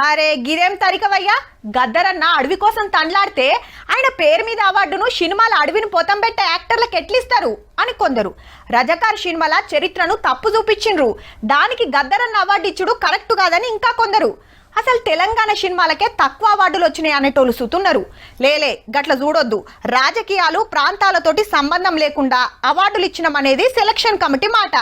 అరే గిరేం తరికవయ్యా, గద్దరన్న అడవి కోసం తండ్లాడితే ఆయన పేరు మీద అవార్డును సినిమాల అడవిని పోతం పెట్టే యాక్టర్లకు ఎట్లిస్తారు అని కొందరు. రజకార్ సినిమాల చరిత్రను తప్పు చూపించిండ్రు, దానికి గద్దరన్న అవార్డు ఇచ్చుడు కరెక్ట్ కాదని ఇంకా కొందరు. అసలు తెలంగాణ సినిమాలకే తక్కువ అవార్డులు వచ్చినాయి అనేటోళ్ళు సుతున్నారు. లేలే గట్ల చూడొద్దు, రాజకీయాలు ప్రాంతాలతోటి సంబంధం లేకుండా అవార్డులు ఇచ్చినాం అనేది సెలక్షన్ కమిటీ మాట.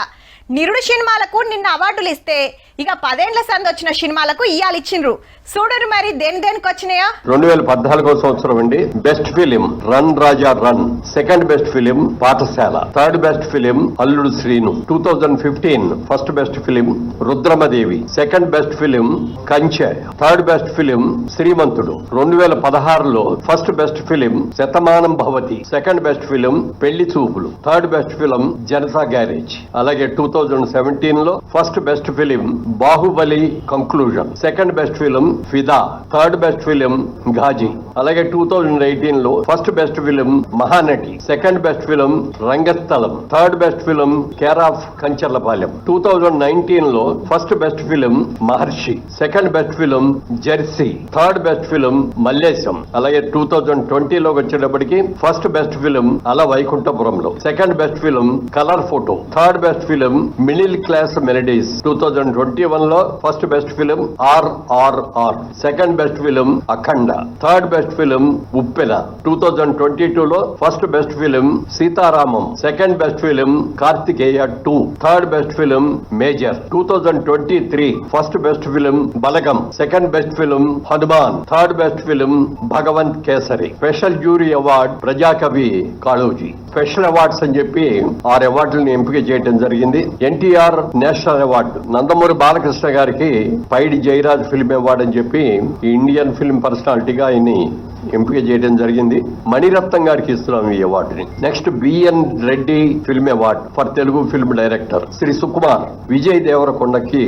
నిరుడు సినిమాలకు నిన్న అవార్డులు ఇస్తే ఇక 10 ఏళ్ల సంది వచ్చిన సినిమాలకు ఇయ్యాలు ఇచ్చిండ్రు. చూడరు మరి దేనికి వచ్చినాయా. 2014 సంవత్సరం అండి best film run Raja run, second best film Pathashala, third best film Alludu Seenu. 2015 first best film Rudramadevi, second best film Kanche, third best film Srimanthudu. 2016లో first best film Shatamanam Bhavati, second best film Pelli Choopulu, third best film Janatha garage. అలాగే 2017లో first best film Baahubali conclusion, second best film Fidaa, third best film Ghazi. అలాగే 2018లో first best film Mahanati, second best film Rangasthalam, third best film care of Kancharapalem. 2019లో first best film Maharshi, second best film Jersey, third best film Mallesham. అలాగే 2020లోకి వచ్చేటప్పటికి first best film Ala Vaikunthapurramuloo, second best film colour photo, third best film middle class melodies. 2021లో first best film RRR, second best film Akhanda, third best film Uppena. 2022లో first best film Sita Ramam, second best film Karthikeya 2, third best film Major. 2023 first best film Balagam, second best film HanuMan, third best film Bhagavanth Kesari. Special jury award Prajakavi Kaloji. Special awards అని చెప్పి 6 అవార్డులను ఎంపిక చేయడం జరిగింది. NTR national award, Nandamuri Balakrishna గారికి Paidi Jayaraj film award అని చెప్పి ఇండియన్ ఫిల్మ్ పర్సనాలిటీగా ఆయన్ని ఎంపిక చేయడం జరిగింది. మణిరత్నం గారికి ఇస్తున్నాం ఈ అవార్డుని. Next BN Reddy film award for Telugu film director. Shri Sukumar, Vijay దేవరకొండకి